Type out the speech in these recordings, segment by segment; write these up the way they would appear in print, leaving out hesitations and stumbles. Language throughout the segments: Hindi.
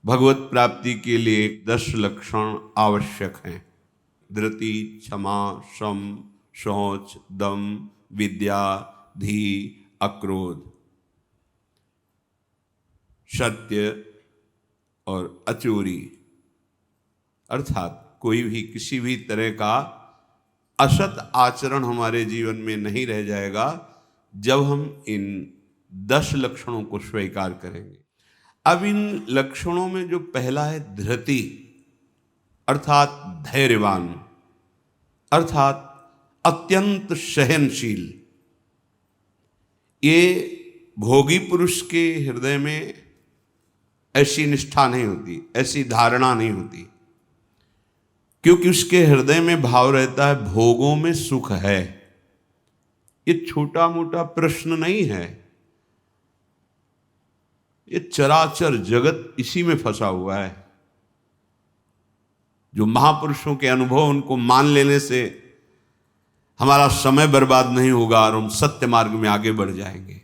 भगवत प्राप्ति के लिए 10 लक्षण आवश्यक हैं। धृति, क्षमा, शम, शौच, दम, विद्या, धी, अक्रोध, सत्य और अचोरी। अर्थात कोई भी किसी भी तरह का असत आचरण हमारे जीवन में नहीं रह जाएगा जब हम इन 10 लक्षणों को स्वीकार करेंगे। अब इन लक्षणों में जो पहला है धृति, अर्थात धैर्यवान, अर्थात अत्यंत सहनशील। ये भोगी पुरुष के हृदय में ऐसी निष्ठा नहीं होती, ऐसी धारणा नहीं होती, क्योंकि उसके हृदय में भाव रहता है भोगों में सुख है। ये छोटा मोटा प्रश्न नहीं है, ये चराचर जगत इसी में फंसा हुआ है। जो महापुरुषों के अनुभव, उनको मान लेने से हमारा समय बर्बाद नहीं होगा और हम सत्य मार्ग में आगे बढ़ जाएंगे।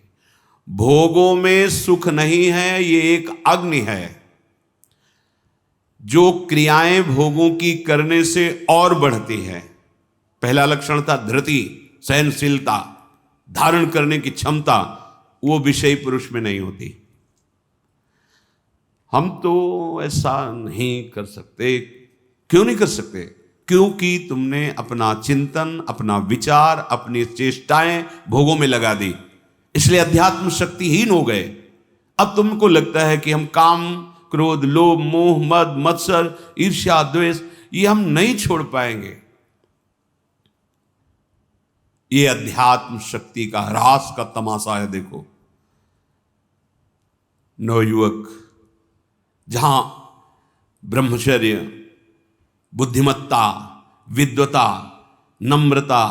भोगों में सुख नहीं है, ये एक अग्नि है जो क्रियाएं भोगों की करने से और बढ़ती है। पहला लक्षण था धृति, सहनशीलता, धारण करने की क्षमता। वो विषयी पुरुष में नहीं होती। हम तो ऐसा नहीं कर सकते। क्यों नहीं कर सकते? क्योंकि तुमने अपना चिंतन, अपना विचार, अपनी चेष्टाएं भोगों में लगा दी, इसलिए अध्यात्म शक्तिहीन हो गए। अब तुमको लगता है कि हम काम, क्रोध, लोभ, मोह, मद, मत्सर, ईर्ष्या, द्वेष ये हम नहीं छोड़ पाएंगे। ये अध्यात्म शक्ति का ह्रास का तमाशा है। देखो, नवयुवक जहां ब्रह्मचर्य, बुद्धिमत्ता, विद्वता, नम्रता,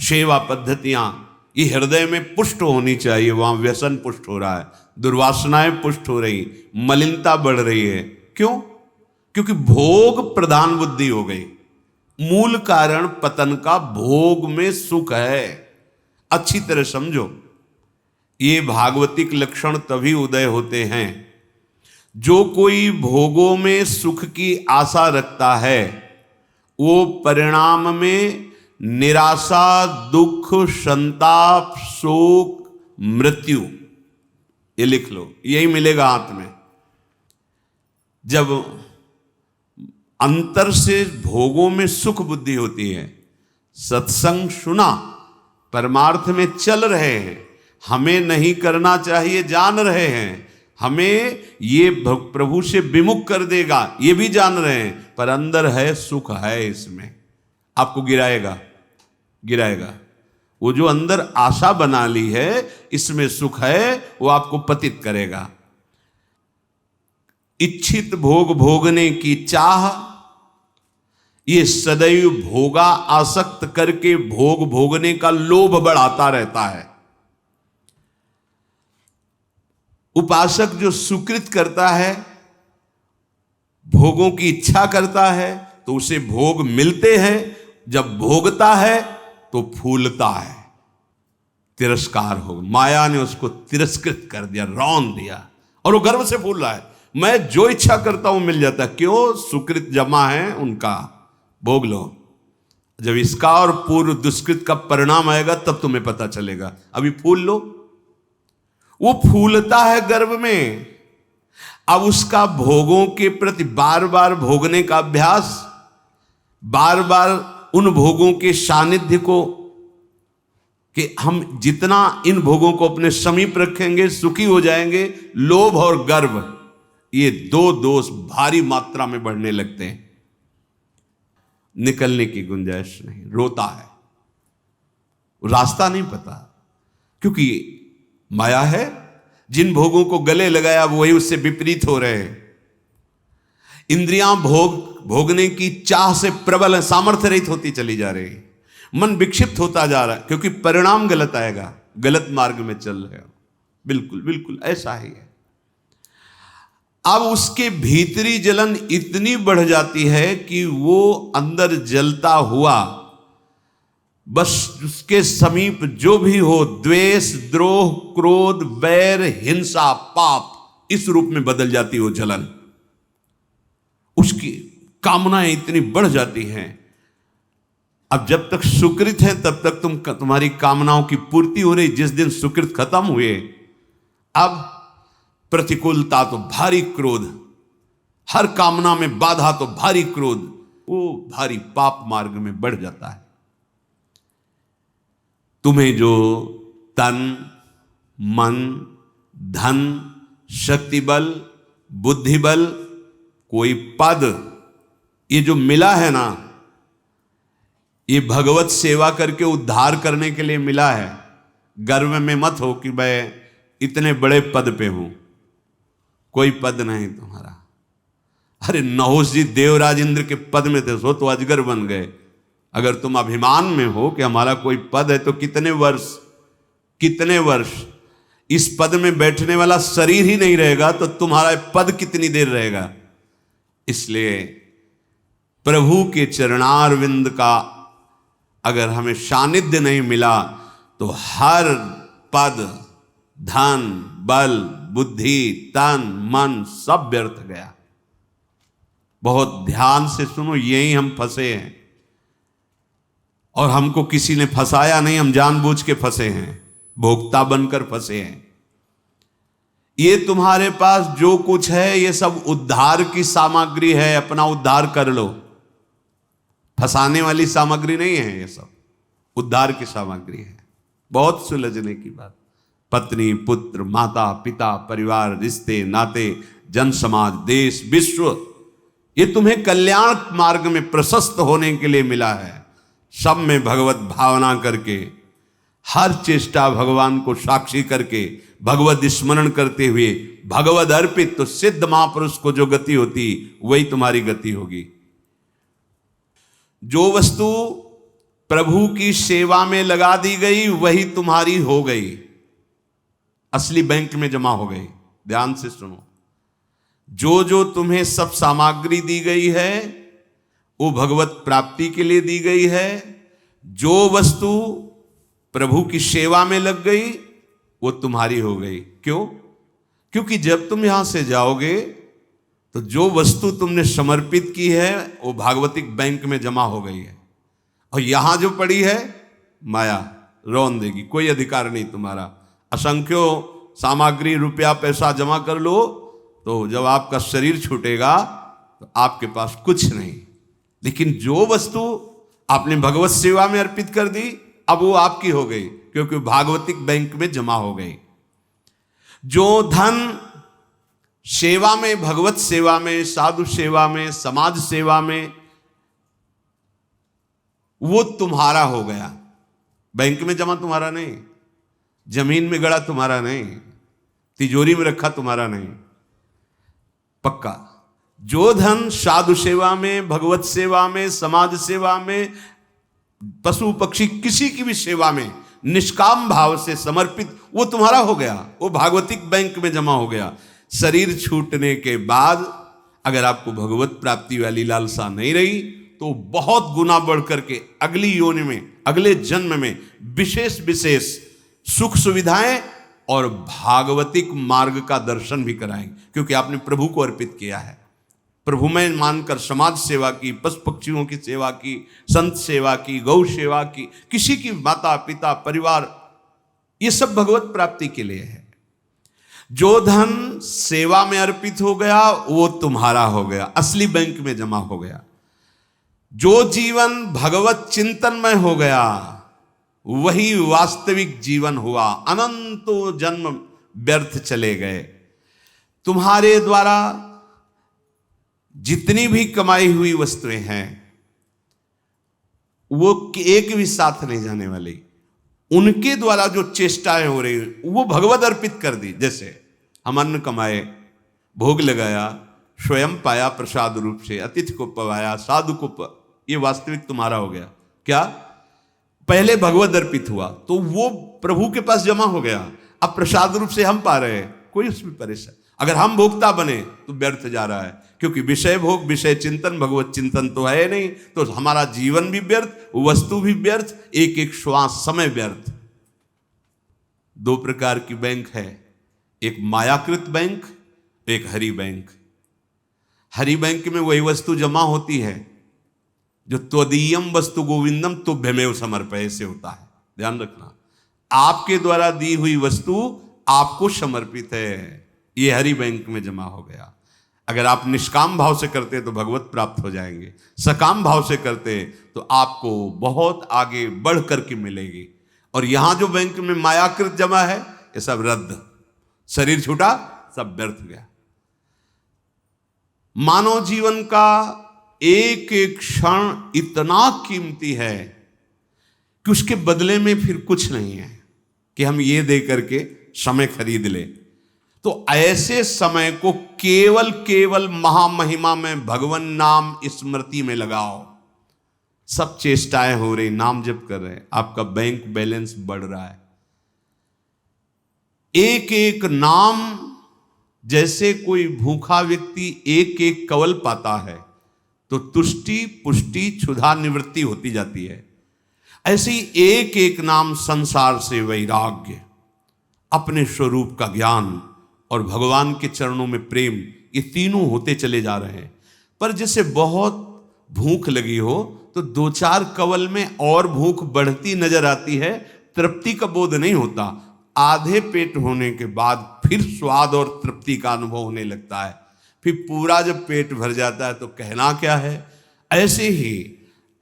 सेवा पद्धतियां ये हृदय में पुष्ट होनी चाहिए, वहां व्यसन पुष्ट हो रहा है, दुर्वासनाएं पुष्ट हो रही, मलिनता बढ़ रही है। क्यों? क्योंकि भोग प्रधान बुद्धि हो गई। मूल कारण पतन का भोग में सुख है। अच्छी तरह समझो, ये भागवतिक लक्षण तभी उदय होते हैं जो कोई भोगों में सुख की आशा रखता है, वो परिणाम में निराशा, दुख, संताप, शोक, मृत्यु, ये लिख लो, यही मिलेगा हाथ में। जब अंतर से भोगों में सुख बुद्धि होती है, सत्संग सुना, परमार्थ में चल रहे हैं, हमें नहीं करना चाहिए जान रहे हैं, हमें ये प्रभु से विमुख कर देगा ये भी जान रहे हैं, पर अंदर है सुख है, इसमें आपको गिराएगा। वो जो अंदर आशा बना ली है इसमें सुख है, वो आपको पतित करेगा। इच्छित भोग भोगने की चाह, ये सदैव भोगा आसक्त करके भोग भोगने का लोभ बढ़ाता रहता है। उपासक जो सुकृत करता है, भोगों की इच्छा करता है, तो उसे भोग मिलते हैं। जब भोगता है तो फूलता है, तिरस्कार हो, माया ने उसको तिरस्कृत कर दिया, रौंद दिया, और वो गर्व से फूल रहा है, मैं जो इच्छा करता हूं मिल जाता। क्यों? सुकृत जमा है उनका, भोग लो। जब इसका और पूर्व दुष्कृत का परिणाम आएगा तब तुम्हें पता चलेगा। अभी फूल लो। वो फूलता है गर्व में। अब उसका भोगों के प्रति बार बार भोगने का अभ्यास, बार बार उन भोगों के सानिध्य को, कि हम जितना इन भोगों को अपने समीप रखेंगे सुखी हो जाएंगे, लोभ और गर्व, ये दो दोष भारी मात्रा में बढ़ने लगते हैं। निकलने की गुंजाइश नहीं, रोता है, रास्ता नहीं पता, क्योंकि माया है। जिन भोगों को गले लगाया वही उससे विपरीत हो रहे हैं। इंद्रियां भोगने की चाह से प्रबल है, सामर्थ्य रहित होती चली जा रही है, मन विक्षिप्त होता जा रहा है, क्योंकि परिणाम गलत आएगा, गलत मार्ग में चल रहे हो। बिल्कुल बिल्कुल ऐसा ही है। अब उसके भीतरी जलन इतनी बढ़ जाती है कि वो अंदर जलता हुआ बस उसके समीप जो भी हो, द्वेष, द्रोह, क्रोध, वैर, हिंसा, पाप, इस रूप में बदल जाती हो जलन। उसकी कामनाएं इतनी बढ़ जाती हैं। अब जब तक सुकृत है तब तक तुम्हारी कामनाओं की पूर्ति हो रही। जिस दिन सुकृत खत्म हुए, अब प्रतिकूलता तो भारी क्रोध, हर कामना में बाधा तो भारी क्रोध, वो भारी पाप मार्ग में बढ़ जाता है। तुम्हें जो तन, मन, धन, शक्ति बल, बुद्धि बल, कोई पद, ये जो मिला है ना, ये भगवत सेवा करके उद्धार करने के लिए मिला है। गर्व में मत हो कि मैं इतने बड़े पद पे हूं। कोई पद नहीं तुम्हारा। अरे नहुष जी देवराज इंद्र के पद में थे, सो तो अजगर बन गए। अगर तुम अभिमान में हो कि हमारा कोई पद है, तो कितने वर्ष इस पद में बैठने वाला शरीर ही नहीं रहेगा, तो तुम्हारा पद कितनी देर रहेगा। इसलिए प्रभु के चरणारविंद का अगर हमें सानिध्य नहीं मिला, तो हर पद, धन, बल, बुद्धि, तन, मन सब व्यर्थ गया। बहुत ध्यान से सुनो, यही हम फंसे हैं। और हमको किसी ने फंसाया नहीं, हम जानबूझ के फंसे हैं, भोक्ता बनकर फंसे हैं। ये तुम्हारे पास जो कुछ है, ये सब उद्धार की सामग्री है, अपना उद्धार कर लो। फंसाने वाली सामग्री नहीं है, ये सब उद्धार की सामग्री है। बहुत सुलझने की बात। पत्नी, पुत्र, माता, पिता, परिवार, रिश्ते, नाते, जन समाज, देश, विश्व, ये तुम्हें कल्याण मार्ग में प्रशस्त होने के लिए मिला है। सब में भगवत भावना करके, हर चेष्टा भगवान को साक्षी करके, भगवत स्मरण करते हुए, भगवत अर्पित, तो सिद्ध महापुरुष को जो गति होती वही तुम्हारी गति होगी। जो वस्तु प्रभु की सेवा में लगा दी गई वही तुम्हारी हो गई, असली बैंक में जमा हो गई। ध्यान से सुनो, जो जो तुम्हें सब सामग्री दी गई है वो भगवत प्राप्ति के लिए दी गई है। जो वस्तु प्रभु की सेवा में लग गई वो तुम्हारी हो गई। क्यों? क्योंकि जब तुम यहां से जाओगे तो जो वस्तु तुमने समर्पित की है वो भागवतिक बैंक में जमा हो गई है, और यहां जो पड़ी है माया रौन देगी, कोई अधिकार नहीं तुम्हारा। असंख्यो सामग्री, रुपया, पैसा जमा कर लो, तो जब आपका शरीर छूटेगा तो आपके पास कुछ नहीं। लेकिन जो वस्तु आपने भगवत सेवा में अर्पित कर दी, अब वो आपकी हो गई, क्योंकि भागवतिक बैंक में जमा हो गई। जो धन सेवा में, भगवत सेवा में, साधु सेवा में, समाज सेवा में, वो तुम्हारा हो गया। बैंक में जमा तुम्हारा नहीं, जमीन में गड़ा तुम्हारा नहीं, तिजोरी में रखा तुम्हारा नहीं, पक्का। जो धन साधु सेवा में, भगवत सेवा में, समाज सेवा में, पशु पक्षी किसी की भी सेवा में निष्काम भाव से समर्पित, वो तुम्हारा हो गया, वो भागवतिक बैंक में जमा हो गया। शरीर छूटने के बाद अगर आपको भगवत प्राप्ति वाली लालसा नहीं रही, तो बहुत गुना बढ़ करके अगली योनि में, अगले जन्म में विशेष विशेष सुख सुविधाएं और भागवतिक मार्ग का दर्शन भी कराएंगे, क्योंकि आपने प्रभु को अर्पित किया है। प्रभु में मानकर समाज सेवा की, पशु पक्षियों की सेवा की, संत सेवा की, गौ सेवा की, किसी की माता पिता परिवार, ये सब भगवत प्राप्ति के लिए है। जो धन सेवा में अर्पित हो गया वो तुम्हारा हो गया, असली बैंक में जमा हो गया। जो जीवन भगवत चिंतन में हो गया वही वास्तविक जीवन हुआ। अनंतों जन्म व्यर्थ चले गए। तुम्हारे द्वारा जितनी भी कमाई हुई वस्तुएं हैं वो एक भी साथ नहीं जाने वाली। उनके द्वारा जो चेष्टाएं हो रही वो भगवत अर्पित कर दी। जैसे हम अन्न कमाए, भोग लगाया, स्वयं पाया प्रसाद रूप से, अतिथि को पवाया, साधु को ये वास्तविक तुम्हारा हो गया। क्या? पहले भगवत अर्पित हुआ तो वो प्रभु के पास जमा हो गया, अब प्रसाद रूप से हम पा रहे हैं, कोई उसमें परेशान। अगर हम भोक्ता बने तो व्यर्थ जा रहा है, क्योंकि विषय भोग, विषय चिंतन, भगवत चिंतन तो है नहीं, तो हमारा जीवन भी व्यर्थ, वस्तु भी व्यर्थ, एक एक श्वास समय व्यर्थ। दो प्रकार की बैंक है, एक मायाकृत बैंक, एक हरि बैंक। हरि बैंक में वही वस्तु जमा होती है जो त्वदीयम वस्तु गोविंदम तुभ्यमेव समर्पय से होता है। ध्यान रखना, आपके द्वारा दी हुई वस्तु आपको समर्पित है, ये हरि बैंक में जमा हो गया। अगर आप निष्काम भाव से करते तो भगवत प्राप्त हो जाएंगे, सकाम भाव से करते तो आपको बहुत आगे बढ़ करके मिलेगी। और यहां जो बैंक में मायाकृत जमा है ये सब रद्द, शरीर छूटा सब व्यर्थ गया। मानव जीवन का एक एक क्षण इतना कीमती है कि उसके बदले में फिर कुछ नहीं है कि हम ये दे करके समय खरीद ले। तो ऐसे समय को केवल केवल महामहिमा में भगवान नाम स्मृति में लगाओ। सब चेष्टाएं हो रही, नाम जप कर रहे हैं, आपका बैंक बैलेंस बढ़ रहा है। एक एक नाम, जैसे कोई भूखा व्यक्ति एक एक कवल पाता है तो तुष्टि पुष्टि क्षुधा निवृत्ति होती जाती है, ऐसे ही एक एक नाम संसार से वैराग्य, अपने स्वरूप का ज्ञान और भगवान के चरणों में प्रेम, ये तीनों होते चले जा रहे हैं। पर जैसे बहुत भूख लगी हो तो दो चार कवल में और भूख बढ़ती नजर आती है, तृप्ति का बोध नहीं होता। आधे पेट होने के बाद फिर स्वाद और तृप्ति का अनुभव होने लगता है, फिर पूरा जब पेट भर जाता है तो कहना क्या है। ऐसे ही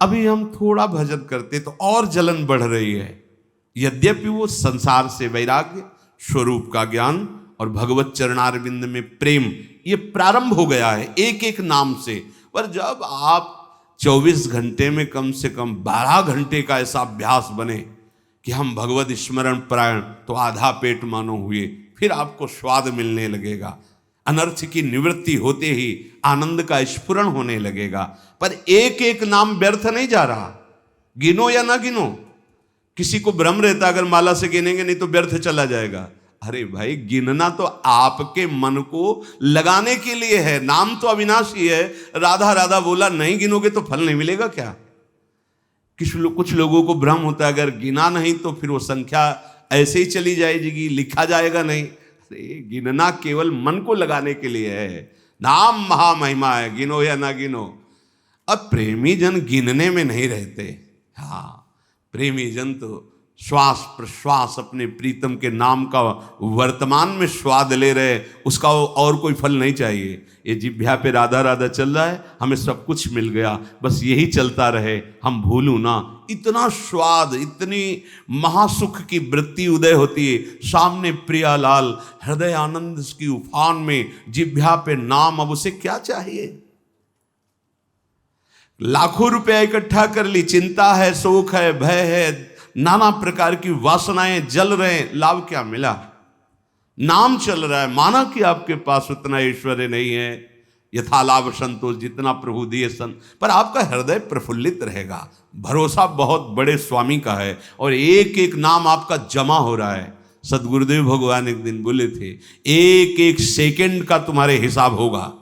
अभी हम थोड़ा भजन करते तो और जलन बढ़ रही है, यद्यपि वो संसार से वैराग्य, स्वरूप का ज्ञान और भगवत चरणारविंद में प्रेम ये प्रारंभ हो गया है एक एक नाम से। पर जब आप 24 घंटे में कम से कम 12 घंटे का ऐसा अभ्यास बने कि हम भगवत स्मरण परायण, तो आधा पेट मानो हुए, फिर आपको स्वाद मिलने लगेगा, अनर्थ की निवृत्ति होते ही आनंद का स्फुरण होने लगेगा। पर एक एक नाम व्यर्थ नहीं जा रहा, गिनो या ना गिनो। किसी को भ्रम रहता अगर माला से गिनेंगे नहीं तो व्यर्थ चला जाएगा। अरे भाई, गिनना तो आपके मन को लगाने के लिए है, नाम तो अविनाशी है। राधा राधा बोला, नहीं गिनोगे तो फल नहीं मिलेगा क्या? कुछ लोगों को भ्रम होता है अगर गिना नहीं तो फिर वो संख्या ऐसे ही चली जाएगी, लिखा जाएगा नहीं। गिनना केवल मन को लगाने के लिए है, नाम महामहिमा है, गिनो या ना गिनो। अब प्रेमी जन गिनने में नहीं रहते। हाँ, प्रेमी जन तो श्वास प्रश्वास अपने प्रीतम के नाम का वर्तमान में स्वाद ले रहे, उसका और कोई फल नहीं चाहिए। ये जिह्वा पे राधा राधा चल रहा है, हमें सब कुछ मिल गया, बस यही चलता रहे, हम भूलूं ना। इतना स्वाद, इतनी महासुख की वृत्ति उदय होती है, सामने प्रियालाल हृदय आनंद की उफान में, जिह्वा पे नाम, अब उसे क्या चाहिए? लाखों रुपया इकट्ठा कर ली, चिंता है, शोक है, भय है, नाना प्रकार की वासनाएं जल रहे, लाभ क्या मिला? नाम चल रहा है, माना कि आपके पास उतना ऐश्वर्य नहीं है, यथा लाभ संतोष जितना प्रभु दिए सन, पर आपका हृदय प्रफुल्लित रहेगा, भरोसा बहुत बड़े स्वामी का है और एक एक नाम आपका जमा हो रहा है। सदगुरुदेव भगवान एक दिन बोले थे, एक एक सेकंड का तुम्हारे हिसाब होगा।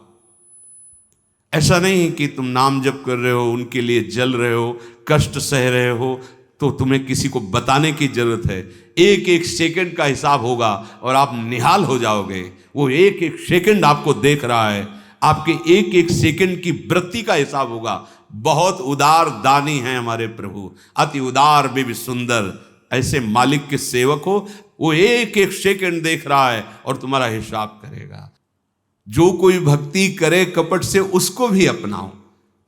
ऐसा नहीं कि तुम नाम जप कर रहे हो, उनके लिए जल रहे हो, कष्ट सह रहे हो, तो तुम्हें किसी को बताने की जरूरत है। एक एक सेकंड का हिसाब होगा और आप निहाल हो जाओगे। वो एक एक सेकंड आपको देख रहा है, आपके एक एक सेकंड की वृत्ति का हिसाब होगा। बहुत उदार दानी हैं हमारे प्रभु, अति उदार भी सुंदर। ऐसे मालिक के सेवक हो, वो एक एक सेकंड देख रहा है और तुम्हारा हिसाब करेगा। जो कोई भक्ति करे कपट से, उसको भी अपनाओ,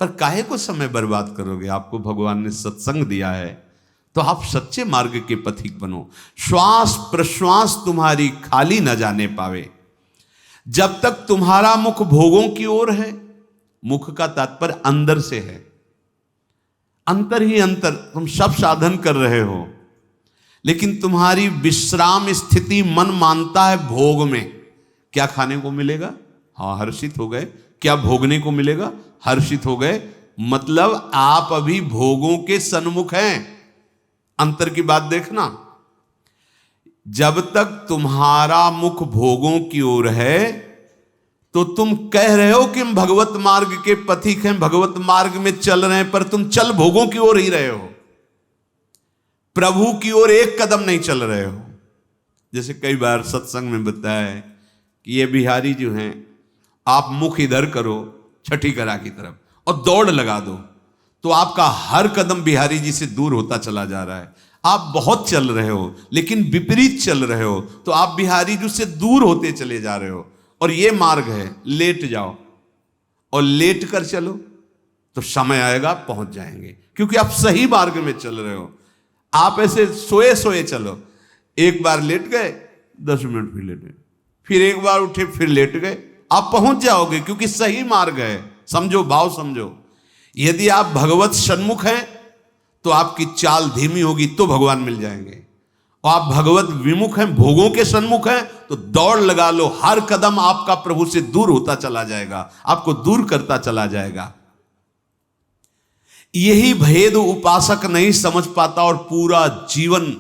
पर काहे को समय बर्बाद करोगे? आपको भगवान ने सत्संग दिया है तो आप सच्चे मार्ग के पथिक बनो। श्वास प्रश्वास तुम्हारी खाली न जाने पावे। जब तक तुम्हारा मुख भोगों की ओर है, मुख का तात्पर्य अंदर से है, अंतर ही अंतर, तुम सब साधन कर रहे हो, लेकिन तुम्हारी विश्राम स्थिति मन मानता है भोग में। क्या खाने को मिलेगा? हाँ, हर्षित हो गए। क्या भोगने को मिलेगा? हर्षित हो गए। मतलब आप अभी भोगों के सन्मुख हैं। अंतर की बात देखना, जब तक तुम्हारा मुख भोगों की ओर है तो तुम कह रहे हो कि हम भगवत मार्ग के पथिक हैं, भगवत मार्ग में चल रहे हैं, पर तुम चल भोगों की ओर ही रहे हो, प्रभु की ओर एक कदम नहीं चल रहे हो। जैसे कई बार सत्संग में बताया है कि ये बिहारी जो हैं, आप मुख इधर करो छठी करा की तरफ और दौड़ लगा दो, तो आपका हर कदम बिहारी जी से दूर होता चला जा रहा है। आप बहुत चल रहे हो लेकिन विपरीत चल रहे हो, तो आप बिहारी जी से दूर होते चले जा रहे हो। और ये मार्ग है, लेट जाओ और लेट कर चलो तो समय आएगा पहुंच जाएंगे, क्योंकि आप सही मार्ग में चल रहे हो। आप ऐसे सोए सोए चलो, एक बार लेट गए 10 मिनट फिर लेट गए, फिर एक बार उठे फिर लेट गए, आप पहुंच जाओगे, क्योंकि सही मार्ग है। समझो, भाव समझो। यदि आप भगवत सन्मुख हैं तो आपकी चाल धीमी होगी तो भगवान मिल जाएंगे, और आप भगवत विमुख हैं, भोगों के सन्मुख हैं, तो दौड़ लगा लो। हर कदम आपका प्रभु से दूर होता चला जाएगा, आपको दूर करता चला जाएगा। यही भेद उपासक नहीं समझ पाता और पूरा जीवन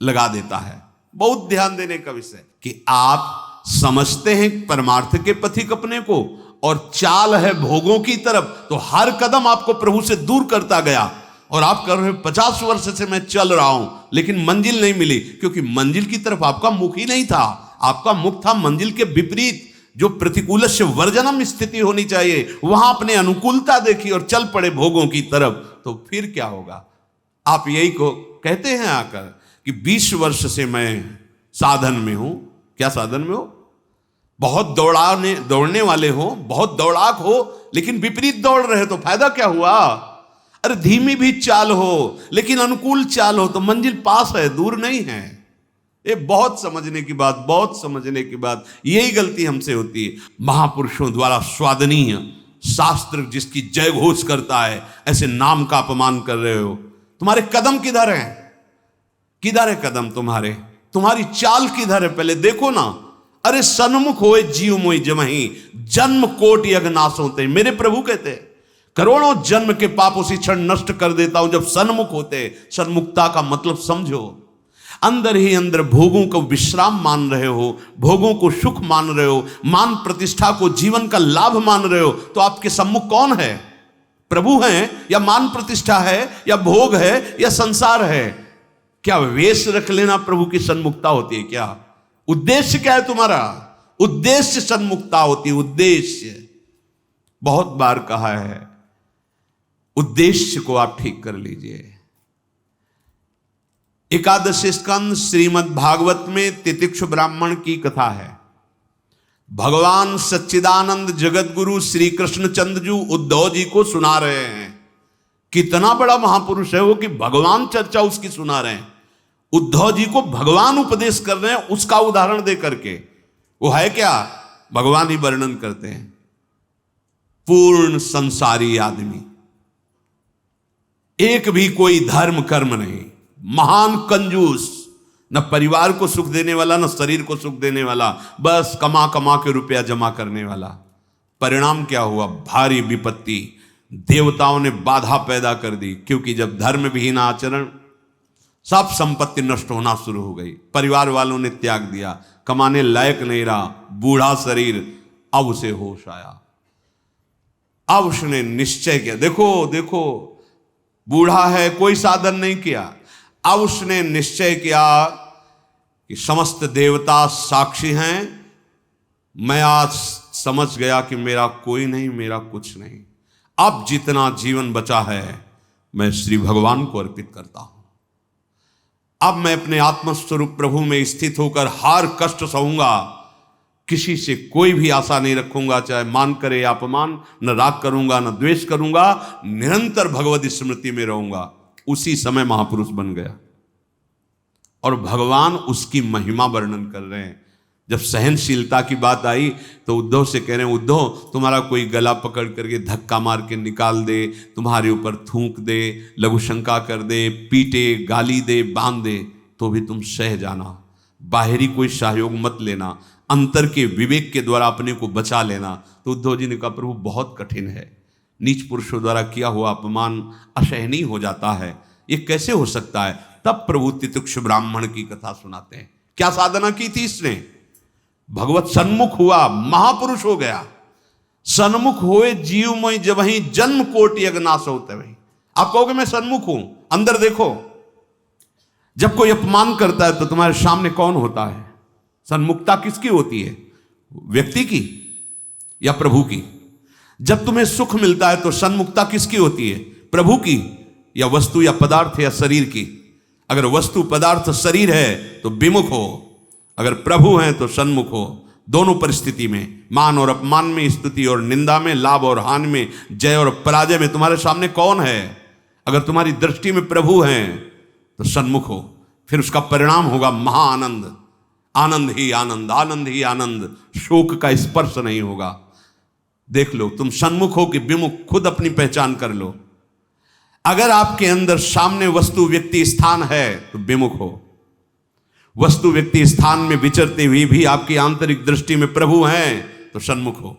लगा देता है। बहुत ध्यान देने का विषय कि आप समझते हैं परमार्थ के पथिक अपने को, और चाल है भोगों की तरफ, तो हर कदम आपको प्रभु से दूर करता गया। और आप कर रहे 50 वर्ष से मैं चल रहा हूं लेकिन मंजिल नहीं मिली, क्योंकि मंजिल की तरफ आपका मुख ही नहीं था। आपका मुख था मंजिल के विपरीत, जो प्रतिकूल से वर्जनम स्थिति होनी चाहिए, वहां अपने अनुकूलता देखी और चल पड़े भोगों की तरफ। तो फिर क्या होगा? आप यही को कहते हैं आकर कि 20 वर्ष से मैं साधन में हूं। क्या साधन में हो? बहुत दौड़ने वाले हो, बहुत दौड़ाक हो, लेकिन विपरीत दौड़ रहे तो फायदा क्या हुआ? अरे धीमी भी चाल हो लेकिन अनुकूल चाल हो तो मंजिल पास है, दूर नहीं है। ये बहुत समझने की बात, बहुत समझने की बात। यही गलती हमसे होती है। महापुरुषों द्वारा स्वादनीय शास्त्र जिसकी जय घोष करता है, ऐसे नाम का अपमान कर रहे हो। तुम्हारे कदम किधर हैं? किधर है कदम तुम्हारे? तुम्हारी चाल किधर है? पहले देखो ना। अरे सन्मुख होए जीव मोई जमही, जन्म कोट यज्ञ नाश होते। मेरे प्रभु कहते करोड़ों जन्म के पाप उसी क्षण नष्ट कर देता हूं जब सन्मुख होते। सन्मुखता का मतलब समझो, अंदर ही अंदर भोगों को विश्राम मान रहे हो, भोगों को सुख मान रहे हो, मान प्रतिष्ठा को जीवन का लाभ मान रहे हो, तो आपके सम्मुख कौन है? प्रभु हैं या मान प्रतिष्ठा है या भोग है या संसार है? क्या वेश रख लेना प्रभु की सन्मुखता होती है क्या? उद्देश्य क्या है तुम्हारा? उद्देश्य सन्मुखता होती है। उद्देश्य बहुत बार कहा है, उद्देश्य को आप ठीक कर लीजिए। एकादश स्कंद श्रीमद् भागवत में तितिक्षु ब्राह्मण की कथा है। भगवान सच्चिदानंद जगत गुरु श्री कृष्णचंद्र जी उद्धव जी को सुना रहे हैं। कितना बड़ा महापुरुष है वो कि भगवान चर्चा उसकी सुना रहे हैं। उद्धव जी को भगवान उपदेश कर रहे हैं, उसका उदाहरण दे करके। वो है क्या? भगवान ही वर्णन करते हैं। पूर्ण संसारी आदमी, एक भी कोई धर्म कर्म नहीं, महान कंजूस, न परिवार को सुख देने वाला न शरीर को सुख देने वाला, बस कमा कमा के रुपया जमा करने वाला। परिणाम क्या हुआ? भारी विपत्ति। देवताओं ने बाधा पैदा कर दी, क्योंकि जब धर्म विहीन आचरण, सब संपत्ति नष्ट होना शुरू हो गई। परिवार वालों ने त्याग दिया, कमाने लायक नहीं रहा, बूढ़ा शरीर। अब उसे होश आया, अब उसने निश्चय किया। देखो देखो, बूढ़ा है, कोई साधन नहीं किया। अब उसने निश्चय किया कि समस्त देवता साक्षी हैं, मैं आज समझ गया कि मेरा कोई नहीं, मेरा कुछ नहीं। अब जितना जीवन बचा है मैं श्री भगवान को अर्पित करता हूं। अब मैं अपने आत्मस्वरूप प्रभु में स्थित होकर हर कष्ट सहूंगा, किसी से कोई भी आशा नहीं रखूंगा, चाहे मान करे या अपमान। न राग करूंगा न द्वेष करूंगा, निरंतर भगवत स्मृति में रहूंगा। उसी समय महापुरुष बन गया। और भगवान उसकी महिमा वर्णन कर रहे हैं। जब सहनशीलता की बात आई तो उद्धव से कह रहे हैं, उद्धव तुम्हारा कोई गला पकड़ करके धक्का मार के निकाल दे, तुम्हारे ऊपर थूक दे, लघुशंका कर दे, पीटे, गाली दे, बांध दे, तो भी तुम सह जाना। बाहरी कोई सहयोग मत लेना, अंतर के विवेक के द्वारा अपने को बचा लेना। तो उद्धव जी ने कहा, प्रभु बहुत कठिन है, नीच पुरुषों द्वारा किया हुआ अपमान असहनीय हो जाता है, ये कैसे हो सकता है? तब प्रभु तितिक्षु ब्राह्मण की कथा सुनाते हैं। क्या साधना की थी इसने? भगवत सन्मुख हुआ, महापुरुष हो गया। सन्मुख होए जीवमय जब वही जन्म कोट यज्ञ नाश होते वही। आप कहोगे मैं सन्मुख हूं, अंदर देखो। जब कोई अपमान करता है तो तुम्हारे सामने कौन होता है? सन्मुखता किसकी होती है? व्यक्ति की या प्रभु की? जब तुम्हें सुख मिलता है तो सन्मुखता किसकी होती है? प्रभु की, या वस्तु या पदार्थ या शरीर की? अगर वस्तु पदार्थ शरीर है तो विमुख हो, अगर प्रभु हैं तो सन्मुख हो। दोनों परिस्थिति में, मान और अपमान में, स्तुति और निंदा में, लाभ और हानि में, जय और पराजय में तुम्हारे सामने कौन है? अगर तुम्हारी दृष्टि में प्रभु हैं तो सन्मुख हो, फिर उसका परिणाम होगा महाआनंद। आनंद ही आनंद, आनंद ही आनंद, शोक का स्पर्श नहीं होगा। देख लो, तुम सन्मुख हो कि विमुख, खुद अपनी पहचान कर लो। अगर आपके अंदर सामने वस्तु व्यक्ति स्थान है तो विमुख हो, वस्तु व्यक्ति स्थान में विचरते हुए भी आपकी आंतरिक दृष्टि में प्रभु हैं तो सन्मुख हो।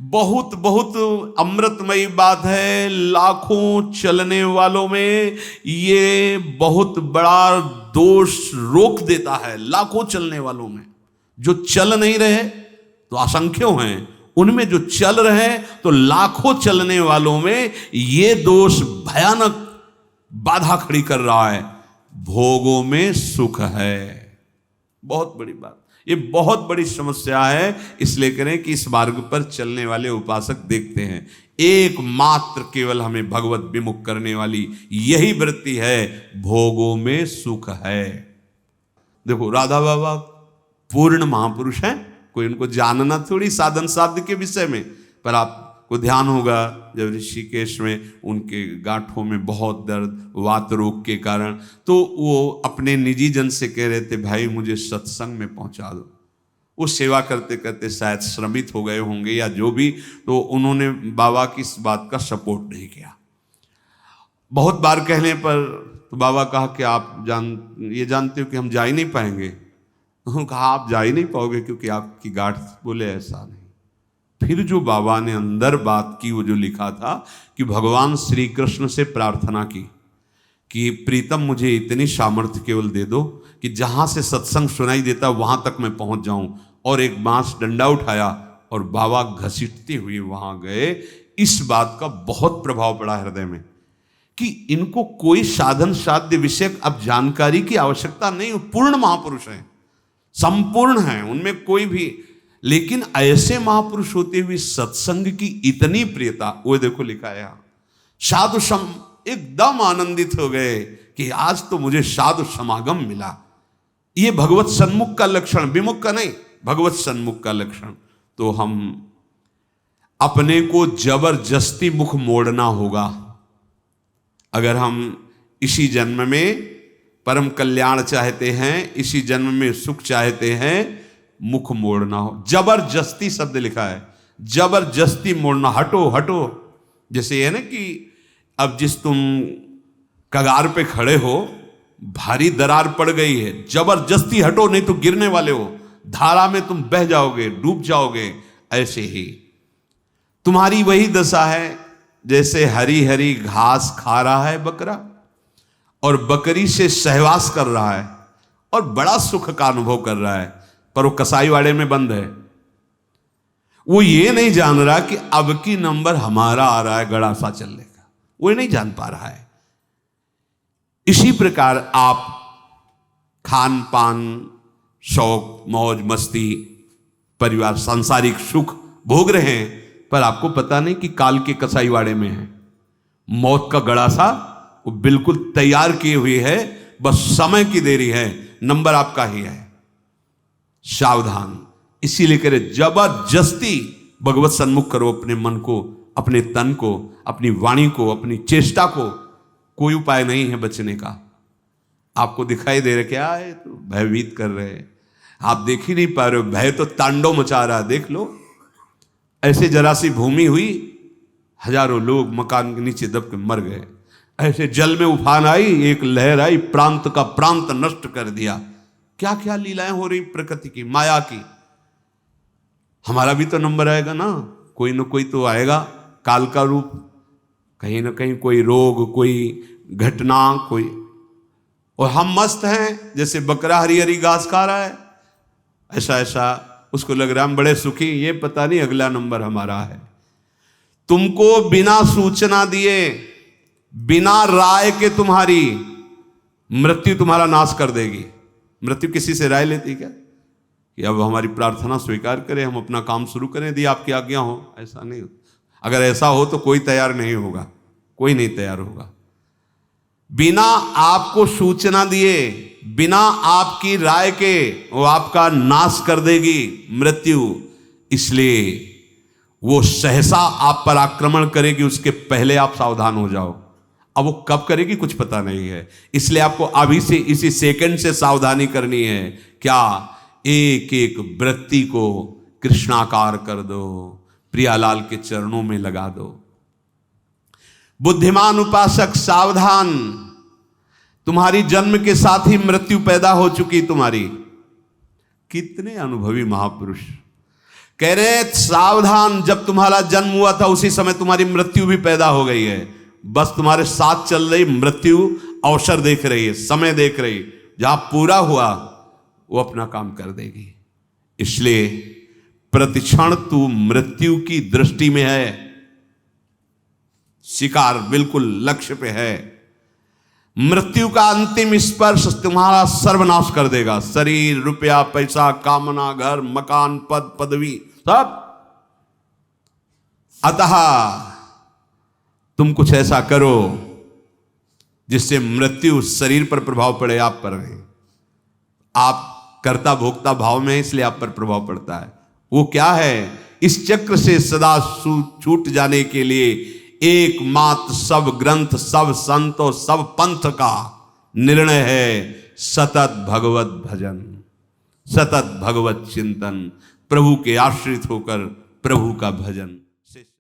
बहुत बहुत अमृतमयी बात है, लाखों चलने वालों में ये बहुत बड़ा दोष रोक देता है। लाखों चलने वालों में जो चल नहीं रहे तो असंख्यों हैं, उनमें जो चल रहे तो लाखों चलने वालों में ये दोष भयानक बाधा खड़ी कर रहा है। भोगों में सुख है, बहुत बड़ी बात, ये बहुत बड़ी समस्या है। इसलिए करें कि इस मार्ग पर चलने वाले उपासक देखते हैं, एकमात्र केवल हमें भगवत विमुख करने वाली यही वृत्ति है, भोगों में सुख है। देखो, राधा बाबा पूर्ण महापुरुष हैं, कोई उनको जानना थोड़ी साधन साध्य के विषय में, पर आपको ध्यान होगा जब ऋषिकेश में उनके गांठों में बहुत दर्द, वात रोग के कारण, तो वो अपने निजी जन से कह रहे थे, भाई मुझे सत्संग में पहुंचा दो। वो सेवा करते करते शायद श्रमित हो गए होंगे या जो भी, तो उन्होंने बाबा की इस बात का सपोर्ट नहीं किया। बहुत बार कहने पर तो बाबा कहा कि आप ये जानते हो कि हम जा ही नहीं पाएंगे। उन्होंने कहा आप जा ही नहीं पाओगे क्योंकि आपकी गांठ, बोले ऐसा नहीं। फिर जो बाबा ने अंदर बात की, वो जो लिखा था कि भगवान श्री कृष्ण से प्रार्थना की कि प्रीतम मुझे इतनी सामर्थ्य केवल दे दो कि जहां से सत्संग सुनाई देता वहां तक मैं पहुंच जाऊं, और एक बांस डंडा उठाया और बाबा घसीटते हुए वहां गए। इस बात का बहुत प्रभाव पड़ा हृदय में कि इनको कोई साधन साध्य विषय अब जानकारी की आवश्यकता नहीं, पूर्ण महापुरुष हैं, संपूर्ण हैं, उनमें कोई भी, लेकिन ऐसे महापुरुष होते हुए सत्संग की इतनी प्रियता, वो देखो लिखा है यहां, साधु सम एकदम आनंदित हो गए कि आज तो मुझे साधु समागम मिला। ये भगवत सन्मुख का लक्षण, विमुख का नहीं, भगवत सन्मुख का लक्षण। तो हम अपने को जबरदस्ती मुख मोड़ना होगा। अगर हम इसी जन्म में परम कल्याण चाहते हैं, इसी जन्म में सुख चाहते हैं, मुख मोड़ना हो। जबरदस्ती शब्द लिखा है, जबरदस्ती मोड़ना, हटो हटो। जैसे ये ना कि अब जिस तुम कगार पे खड़े हो, भारी दरार पड़ गई है, जबरदस्ती हटो नहीं तो गिरने वाले हो, धारा में तुम बह जाओगे, डूब जाओगे। ऐसे ही तुम्हारी वही दशा है जैसे हरी हरी घास खा रहा है बकरा और बकरी से सहवास कर रहा है और बड़ा सुख का अनुभव कर रहा है, पर वो कसाईवाड़े में बंद है। वो ये नहीं जान रहा कि अब की नंबर हमारा आ रहा है गड़ा सा चलने का, वो ये नहीं जान पा रहा है। इसी प्रकार आप खान पान, शौक, मौज मस्ती, परिवार, सांसारिक सुख भोग रहे हैं, पर आपको पता नहीं कि काल के कसाईवाड़े में है। मौत का गड़ा सा वो बिल्कुल तैयार किए हुए है, बस समय की देरी है, नंबर आपका ही है। सावधान। इसीलिए करे जबरदस्ती भगवत सन्मुख करो अपने मन को, अपने तन को, अपनी वाणी को, अपनी चेष्टा को। कोई उपाय नहीं है बचने का। आपको दिखाई दे रहा क्या है, तो भयभीत कर रहे हैं, आप देख ही नहीं पा रहे हो, भय तो तांडव मचा रहा है। देख लो, ऐसे जरा सी भूमि हुई, हजारों लोग मकान के नीचे दब के मर गए। ऐसे जल में उफान आई, एक लहर आई, प्रांत का प्रांत नष्ट कर दिया। क्या क्या लीलाएं हो रही प्रकृति की, माया की। हमारा भी तो नंबर आएगा ना कोई तो आएगा, काल का रूप, कहीं ना कहीं कोई रोग, कोई घटना, कोई, और हम मस्त हैं जैसे बकरा हरी हरी घास खा रहा है, ऐसा ऐसा उसको लग रहा है हम बड़े सुखी, ये पता नहीं अगला नंबर हमारा है। तुमको बिना सूचना दिए, बिना राय के तुम्हारी मृत्यु तुम्हारा नाश कर देगी। मृत्यु किसी से राय लेती क्या? कि अब हमारी प्रार्थना स्वीकार करें, हम अपना काम शुरू करें, यदि आपकी आज्ञा हो। ऐसा नहीं होता। अगर ऐसा हो तो कोई तैयार नहीं होगा, कोई नहीं तैयार होगा। बिना आपको सूचना दिए, बिना आपकी राय के वो आपका नाश कर देगी मृत्यु। इसलिए वो सहसा आप पर आक्रमण करेगी, उसके पहले आप सावधान हो जाओ। अब वो कब करेगी कुछ पता नहीं है, इसलिए आपको अभी से इसी सेकंड से सावधानी करनी है। क्या? एक एक वृत्ति को कृष्णाकार कर दो, प्रियालाल के चरणों में लगा दो। बुद्धिमान उपासक सावधान, तुम्हारी जन्म के साथ ही मृत्यु पैदा हो चुकी तुम्हारी। कितने अनुभवी महापुरुष कह रहे हैं सावधान, जब तुम्हारा जन्म हुआ था उसी समय तुम्हारी मृत्यु भी पैदा हो गई है। बस तुम्हारे साथ चल रही मृत्यु अवसर देख रही है, समय देख रही, जहां पूरा हुआ वो अपना काम कर देगी। इसलिए प्रतिक्षण तू मृत्यु की दृष्टि में है, शिकार बिल्कुल लक्ष्य पे है। मृत्यु का अंतिम स्पर्श तुम्हारा सर्वनाश कर देगा। शरीर, रुपया, पैसा, कामना, घर, मकान, पद, पदवी, सब। अतः तुम कुछ ऐसा करो जिससे मृत्यु शरीर पर प्रभाव पड़े, आप पर नहीं। आप कर्ता भोक्ता भाव में, इसलिए आप पर प्रभाव पड़ता है। वो क्या है? इस चक्र से सदा छूट जाने के लिए एकमात्र सब ग्रंथ, सब संतों, सब पंथ का निर्णय है सतत भगवत भजन, सतत भगवत चिंतन, प्रभु के आश्रित होकर प्रभु का भजन।